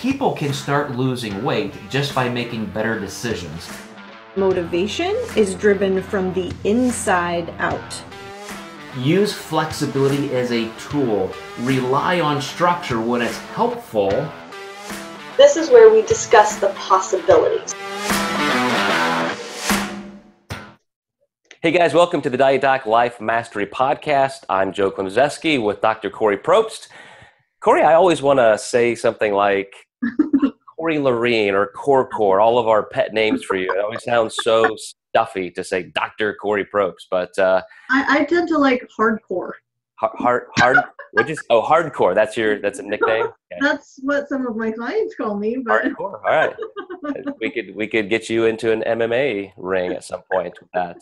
people can start losing weight just by making better decisions. Motivation is driven from the inside out. Use flexibility as a tool. Rely on structure when it's helpful. This is where we discuss the possibilities. Hey guys, welcome to the Diet Doc Life Mastery Podcast. I'm Joe Klemczewski with Dr. Kori Probst. Kori, I always want to say something like Kori Lorene or Core, all of our pet names for you. It always sounds so stuffy to say Dr. Kori Probst, but I tend to like hardcore. Hardcore. That's a nickname. Okay. That's what some of my clients call me. But Hardcore. All right. We could get you into an MMA ring at some point with that.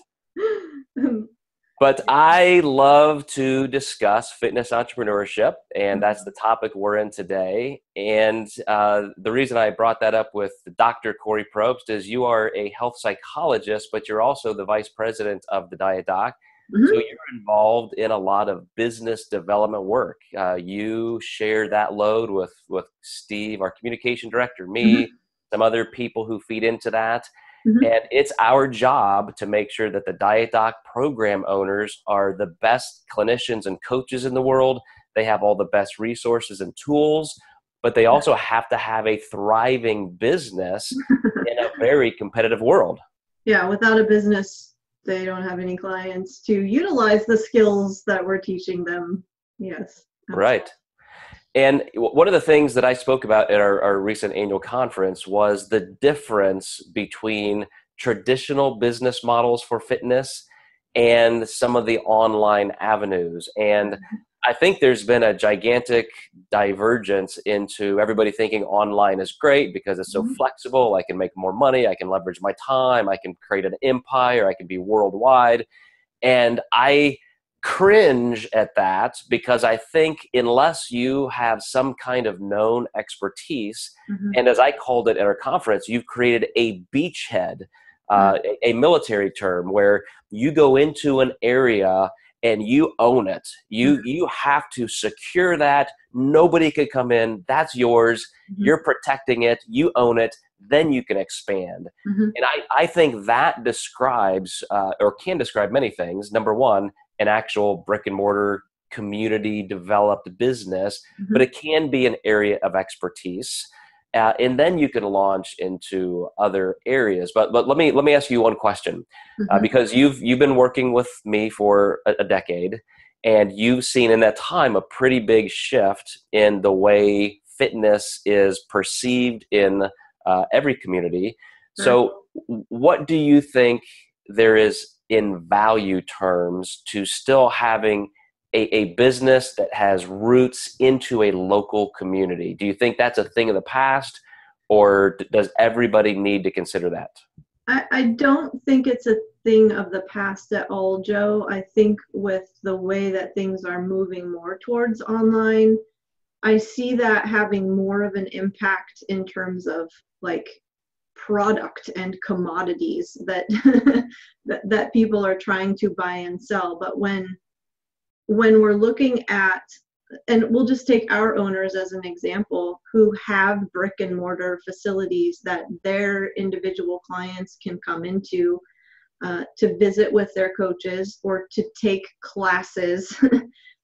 But I love to discuss fitness entrepreneurship, and that's the topic we're in today. And the reason I brought that up with Dr. Kori Probst is you are a health psychologist, but you're also the vice president of the Diet Doc. Mm-hmm. So you're involved in a lot of business development work. You share that load with Steve, our communication director, me, mm-hmm. some other people who feed into that. Mm-hmm. And it's our job to make sure that the Diet Doc program owners are the best clinicians and coaches in the world. They have all the best resources and tools, but they also have to have a thriving business in a very competitive world. Yeah, without a business, they don't have any clients to utilize the skills that we're teaching them. Yes. Right. And one of the things that I spoke about at our recent annual conference was the difference between traditional business models for fitness and some of the online avenues. And I think there's been a gigantic divergence into everybody thinking online is great because it's so flexible. I can make more money. I can leverage my time. I can create an empire. I can be worldwide. And I cringe at that because I think unless you have some kind of known expertise, and as I called it at our conference, you've created a beachhead, a military term where you go into an area and you own it. You have to secure that. Nobody could come in. That's yours. You're protecting it. You own it. Then you can expand. And I think that describes or can describe many things. Number one, an actual brick and mortar community developed business, but it can be an area of expertise. And then you can launch into other areas. But let me ask you one question, because you've been working with me for a decade, and you've seen in that time a pretty big shift in the way fitness is perceived in every community. So what do you think there is in value terms to still having a business that has roots into a local community? Do you think that's a thing of the past, or does everybody need to consider that? I don't think it's a thing of the past at all, Joe. I think with the way that things are moving more towards online, I see that having more of an impact in terms of like product and commodities that that people are trying to buy and sell. But when we're looking at, and we'll just take our owners as an example, who have brick and mortar facilities that their individual clients can come into to visit with their coaches or to take classes,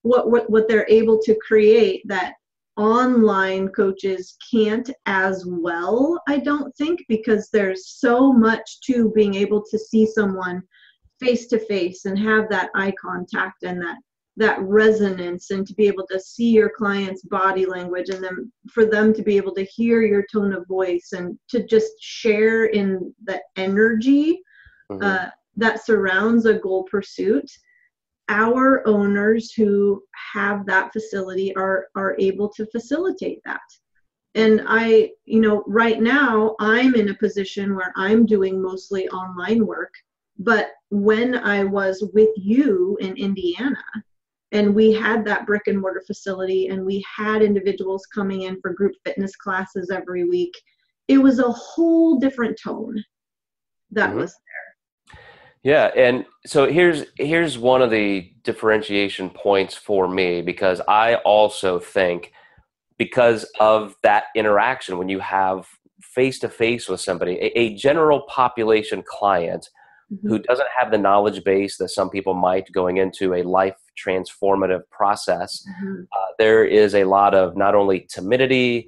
what they're able to create that online coaches can't as well, I don't think, because there's so much to being able to see someone face to face and have that eye contact and that resonance, and to be able to see your client's body language, and then for them to be able to hear your tone of voice and to just share in the energy that surrounds a goal pursuit. Our owners who have that facility are able to facilitate that. And right now I'm in a position where I'm doing mostly online work, but when I was with you in Indiana and we had that brick and mortar facility and we had individuals coming in for group fitness classes every week, it was a whole different tone that was there. Yeah, and so here's one of the differentiation points for me, because I also think because of that interaction. When you have face-to-face with somebody, a general population client who doesn't have the knowledge base that some people might going into a life transformative process, there is a lot of not only timidity,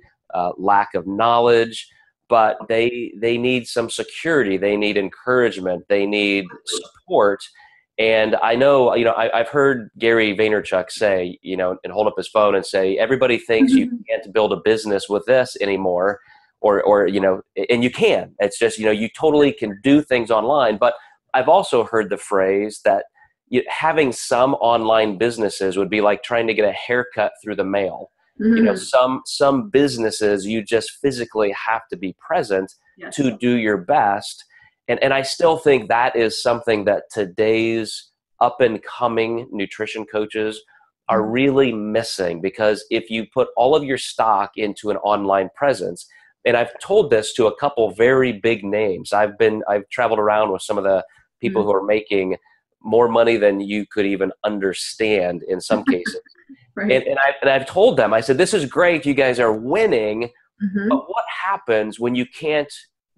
lack of knowledge, but they need some security. They need encouragement. They need support. And I know, I've heard Gary Vaynerchuk say, and hold up his phone and say, everybody thinks you can't build a business with this anymore, or and you can. It's just, you totally can do things online. But I've also heard the phrase that having some online businesses would be like trying to get a haircut through the mail. Some businesses you just physically have to be present to do your best. And I still think that is something that today's up and coming nutrition coaches are really missing, because if you put all of your stock into an online presence, and I've told this to a couple very big names. I've traveled around with some of the people who are making more money than you could even understand in some cases. Right. And I've told them, I said, this is great, you guys are winning, but what happens when you can't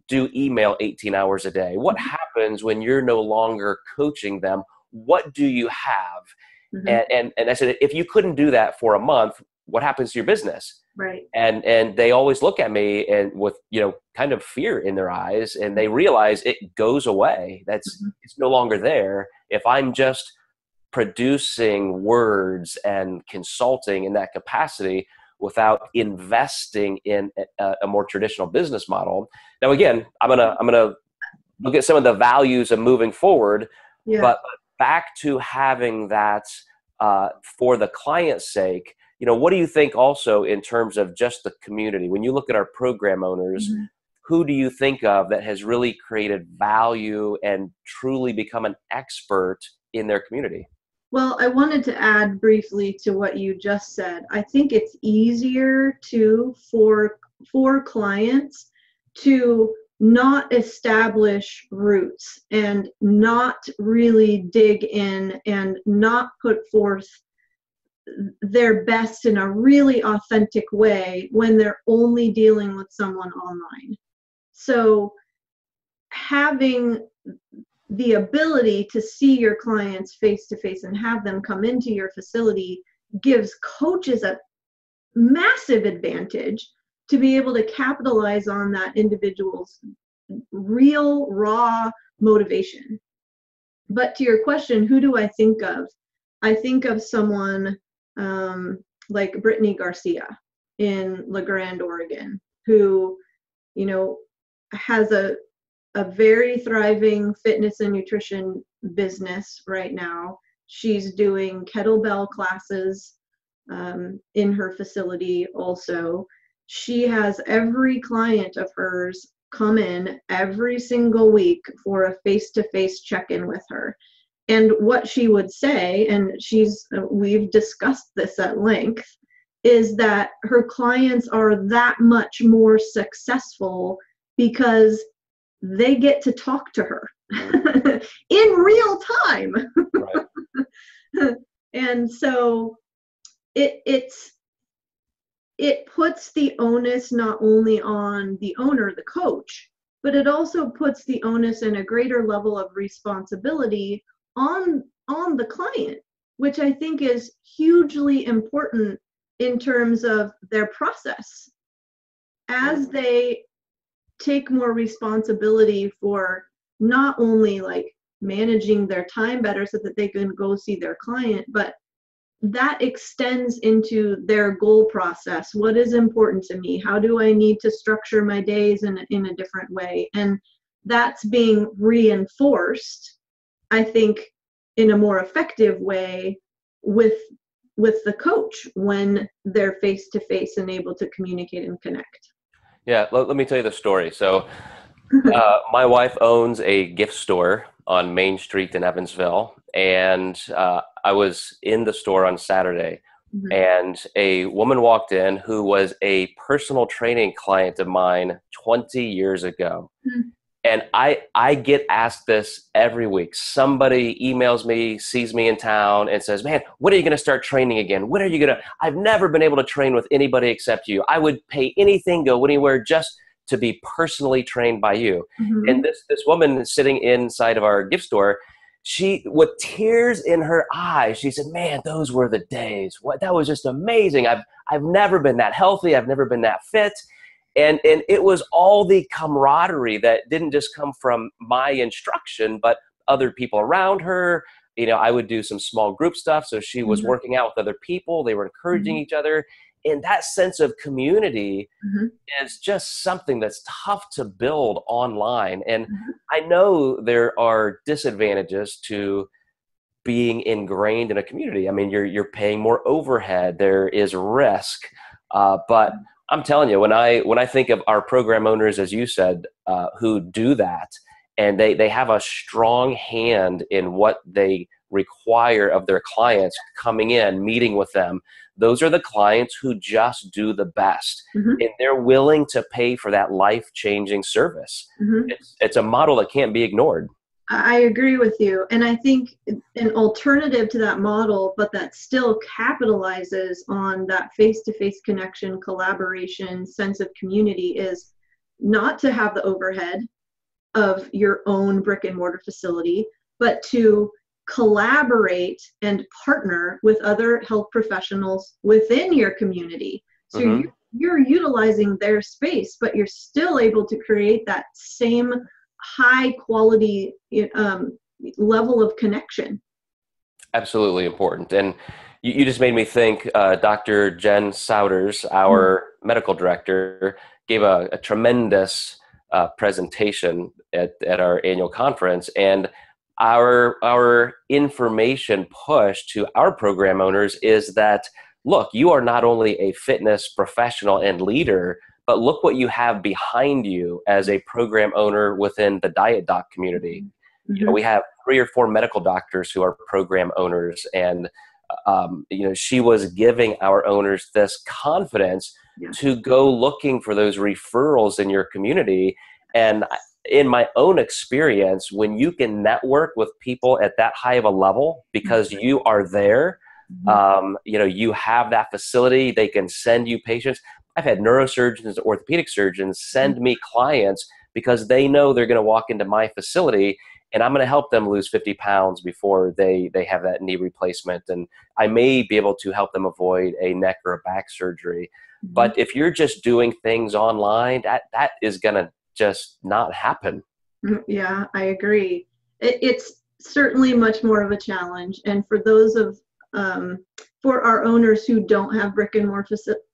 do email 18 hours a day? What happens when you're no longer coaching them? What do you have? And I said, if you couldn't do that for a month, what happens to your business? Right. And they always look at me and with, kind of fear in their eyes, and they realize it goes away. It's no longer there. If I'm just producing words and consulting in that capacity without investing in a more traditional business model. Now, again, I'm gonna look at some of the values of moving forward, but back to having that for the client's sake. What do you think also in terms of just the community? When you look at our program owners, who do you think of that has really created value and truly become an expert in their community? Well, I wanted to add briefly to what you just said. I think it's easier for clients to not establish roots and not really dig in and not put forth their best in a really authentic way when they're only dealing with someone online. So having the ability to see your clients face to face and have them come into your facility gives coaches a massive advantage to be able to capitalize on that individual's real raw motivation. But to your question, who do I think of? I think of someone like Brittany Garcia in La Grande, Oregon, who, has a very thriving fitness and nutrition business right now. She's doing kettlebell classes in her facility also. She has every client of hers come in every single week for a face-to-face check-in with her. And what she would say, and we've discussed this at length, is that her clients are that much more successful because they get to talk to her in real time. Right. And so it puts the onus not only on the owner, the coach, but it also puts the onus and a greater level of responsibility on the client, which I think is hugely important in terms of their process. As they take more responsibility for not only like managing their time better so that they can go see their client, but that extends into their goal process. What is important to me? How do I need to structure my days in a different way? And that's being reinforced, I think, in a more effective way with the coach when they're face to face and able to communicate and connect. Yeah, let me tell you the story. So my wife owns a gift store on Main Street in Evansville, and I was in the store on Saturday, and a woman walked in who was a personal training client of mine 20 years ago. And I get asked this every week. Somebody emails me, sees me in town, and says, man, when are you going to start training again? When are you going to? I've never been able to train with anybody except you. I would pay anything, go anywhere just to be personally trained by you. Mm-hmm. And this woman sitting inside of our gift store, she, with tears in her eyes, she said, man, those were the days. That was just amazing. I've never been that healthy. I've never been that fit. And it was all the camaraderie that didn't just come from my instruction, but other people around her. You know, I would do some small group stuff. So she was working out with other people. They were encouraging each other. And that sense of community is just something that's tough to build online. And I know there are disadvantages to being ingrained in a community. I mean, you're paying more overhead. There is risk, but I'm telling you, when I think of our program owners, as you said, who do that, and they have a strong hand in what they require of their clients coming in, meeting with them, those are the clients who just do the best. And they're willing to pay for that life-changing service. It's a model that can't be ignored. I agree with you. And I think an alternative to that model, but that still capitalizes on that face-to-face connection, collaboration, sense of community, is not to have the overhead of your own brick and mortar facility, but to collaborate and partner with other health professionals within your community. So you're utilizing their space, but you're still able to create that same high quality level of connection. Absolutely important. And you just made me think, Dr. Jen Souders, our medical director, gave a tremendous presentation at our annual conference. And our information push to our program owners is that, look, you are not only a fitness professional and leader, but look what you have behind you as a program owner within the Diet Doc community. You know, we have 3 or 4 medical doctors who are program owners, and you know, she was giving our owners this confidence to go looking for those referrals in your community. And in my own experience, when you can network with people at that high of a level because you are there, you know, you have that facility, they can send you patients. I've had neurosurgeons, orthopedic surgeons send me clients because they know they're going to walk into my facility and I'm going to help them lose 50 pounds before they have that knee replacement. And I may be able to help them avoid a neck or a back surgery. But if you're just doing things online, that is going to just not happen. Yeah, I agree. It's certainly much more of a challenge. And for those for our owners who don't have brick and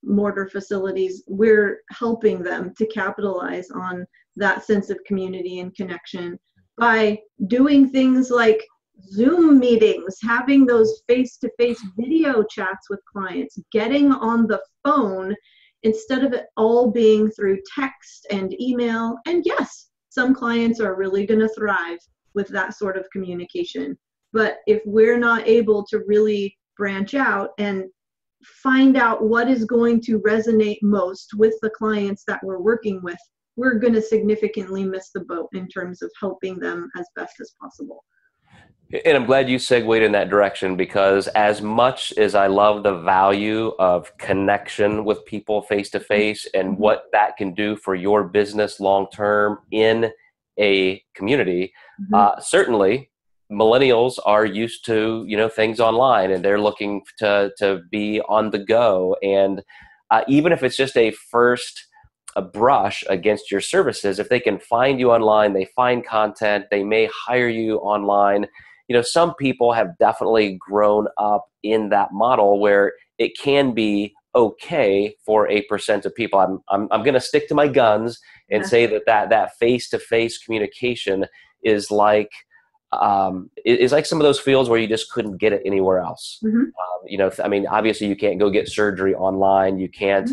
mortar facilities, we're helping them to capitalize on that sense of community and connection by doing things like Zoom meetings, having those face-to-face video chats with clients, getting on the phone instead of it all being through text and email. And yes, some clients are really going to thrive with that sort of communication. But if we're not able to really branch out and find out what is going to resonate most with the clients that we're working with, we're going to significantly miss the boat in terms of helping them as best as possible. And I'm glad you segued in that direction, because as much as I love the value of connection with people face to face and what that can do for your business long term in a community, certainly millennials are used to, you know, things online, and they're looking to be on the go. And even if it's just a brush against your services, if they can find you online, they find content, they may hire you online. You know, some people have definitely grown up in that model where it can be okay for a % of people. I'm going to stick to my guns and say that face-to-face communication is like some of those fields where you just couldn't get it anywhere else. You know, I mean, obviously you can't go get surgery online. You can't,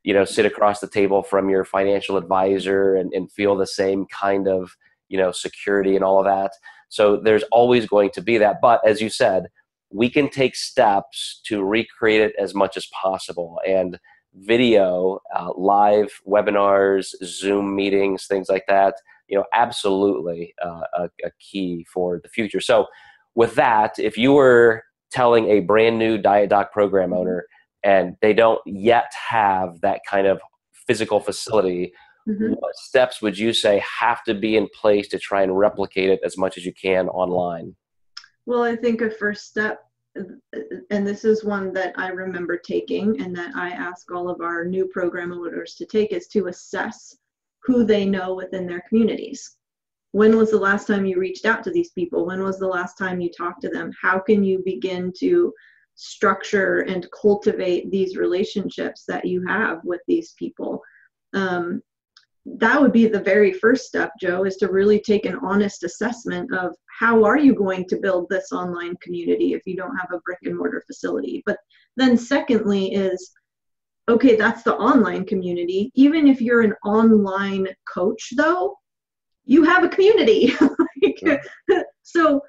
you know, sit across the table from your financial advisor and feel the same kind of, you know, security and all of that. So there's always going to be that. But as you said, we can take steps to recreate it as much as possible. And video, live webinars, Zoom meetings, things like that, absolutely a key for the future. So with that, if you were telling a brand new Diet Doc program owner and they don't yet have that kind of physical facility, what steps would you say have to be in place to try and replicate it as much as you can online? Well, I think a first step, and this is one that I remember taking and that I ask all of our new program owners to take, is to assess who they know within their communities. When was the last time you reached out to these people? When was the last time you talked to them? How can you begin to structure and cultivate these relationships that you have with these people? That would be the very first step, Joe, is to really take an honest assessment of how are you going to build this online community if you don't have a brick and mortar facility. But then secondly is, okay, that's the online community. Even if you're an online coach, though, you have a community. So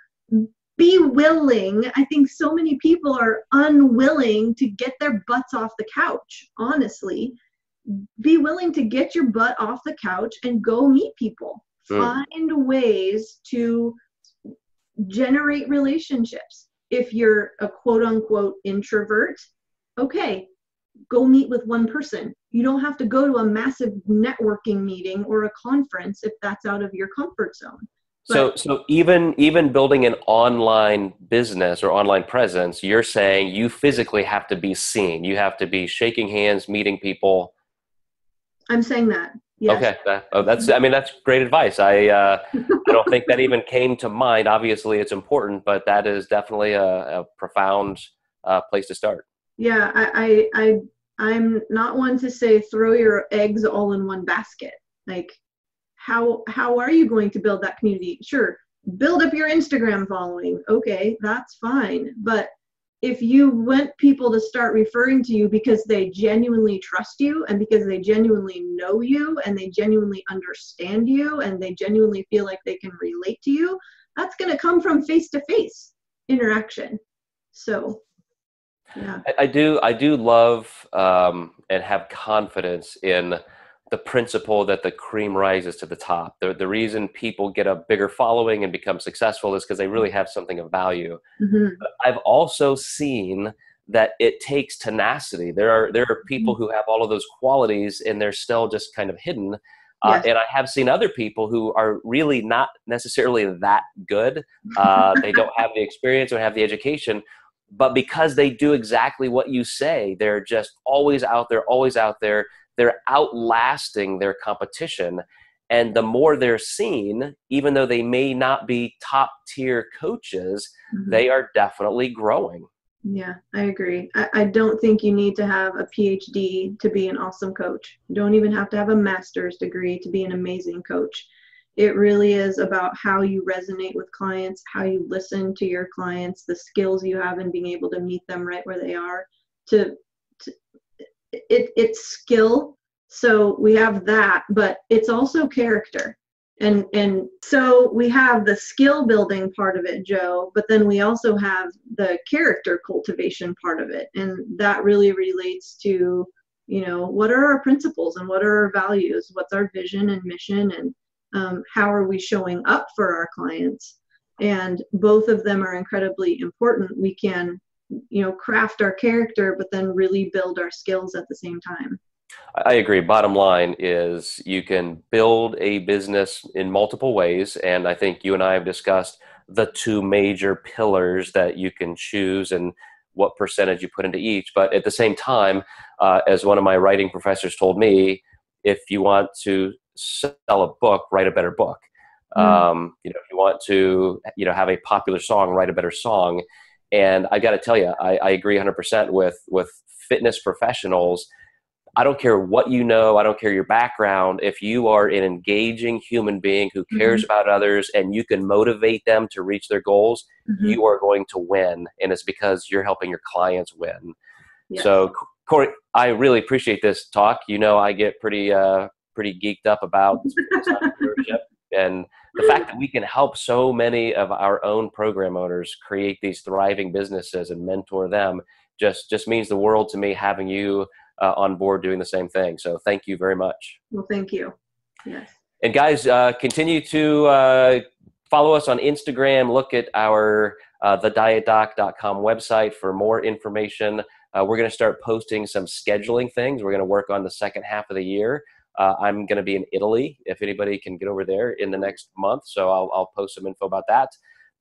be willing. I think so many people are unwilling to get their butts off the couch, honestly. Be willing to get your butt off the couch and go meet people. Find ways to generate relationships. If you're a quote unquote introvert, okay, go meet with one person. You don't have to go to a massive networking meeting or a conference if that's out of your comfort zone. But, so even building an online business or online presence, you're saying you physically have to be seen. You have to be shaking hands, meeting people. I'm saying that. Yes. Okay. That's great advice. I don't think that even came to mind. Obviously it's important, but that is definitely a profound place to start. Yeah. I'm not one to say throw your eggs all in one basket. Like, how are you going to build that community? Sure. Build up your Instagram following. Okay. That's fine. But if you want people to start referring to you because they genuinely trust you and because they genuinely know you and they genuinely understand you and they genuinely feel like they can relate to you, that's going to come from face-to-face interaction. So, yeah. I do love and have confidence in the principle that the cream rises to the top. The reason people get a bigger following and become successful is because they really have something of value. But I've also seen that it takes tenacity. There are people who have all of those qualities and they're still just kind of hidden. Yes. And I have seen other people who are really not necessarily that good. They don't have the experience or have the education, but because they do exactly what you say, they're just always out there, always out there. They're outlasting their competition. And the more they're seen, even though they may not be top tier coaches, they are definitely growing. Yeah, I agree. I don't think you need to have a PhD to be an awesome coach. You don't even have to have a master's degree to be an amazing coach. It really is about how you resonate with clients, how you listen to your clients, the skills you have in being able to meet them right where they are. It's skill. So we have that, but it's also character. And so we have the skill building part of it, Joe, but then we also have the character cultivation part of it. And that really relates to, what are our principles and what are our values? What's our vision and mission? And how are we showing up for our clients? And both of them are incredibly important. We can craft our character, but then really build our skills at the same time. I agree. Bottom line is you can build a business in multiple ways. And I think you and I have discussed the two major pillars that you can choose and what percentage you put into each. But at the same time, as one of my writing professors told me, if you want to sell a book, write a better book. If you want to, have a popular song, write a better song. And I got to tell you, I agree 100% with fitness professionals. I don't care what you know. I don't care your background. If you are an engaging human being who cares about others and you can motivate them to reach their goals, you are going to win. And it's because you're helping your clients win. Yes. So, Kori, I really appreciate this talk. I get pretty geeked up about entrepreneurship and the fact that we can help so many of our own program owners create these thriving businesses and mentor them just means the world to me, having you on board doing the same thing. So thank you very much. Well, thank you. Yes. And guys, continue to follow us on Instagram. Look at our thedietdoc.com website for more information. We're going to start posting some scheduling things. We're going to work on the second half of the year. I'm going to be in Italy, if anybody can get over there in the next month. So I'll post some info about that.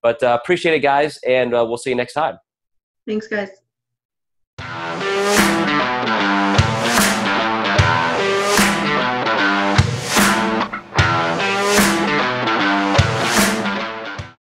But appreciate it, guys, and we'll see you next time. Thanks, guys.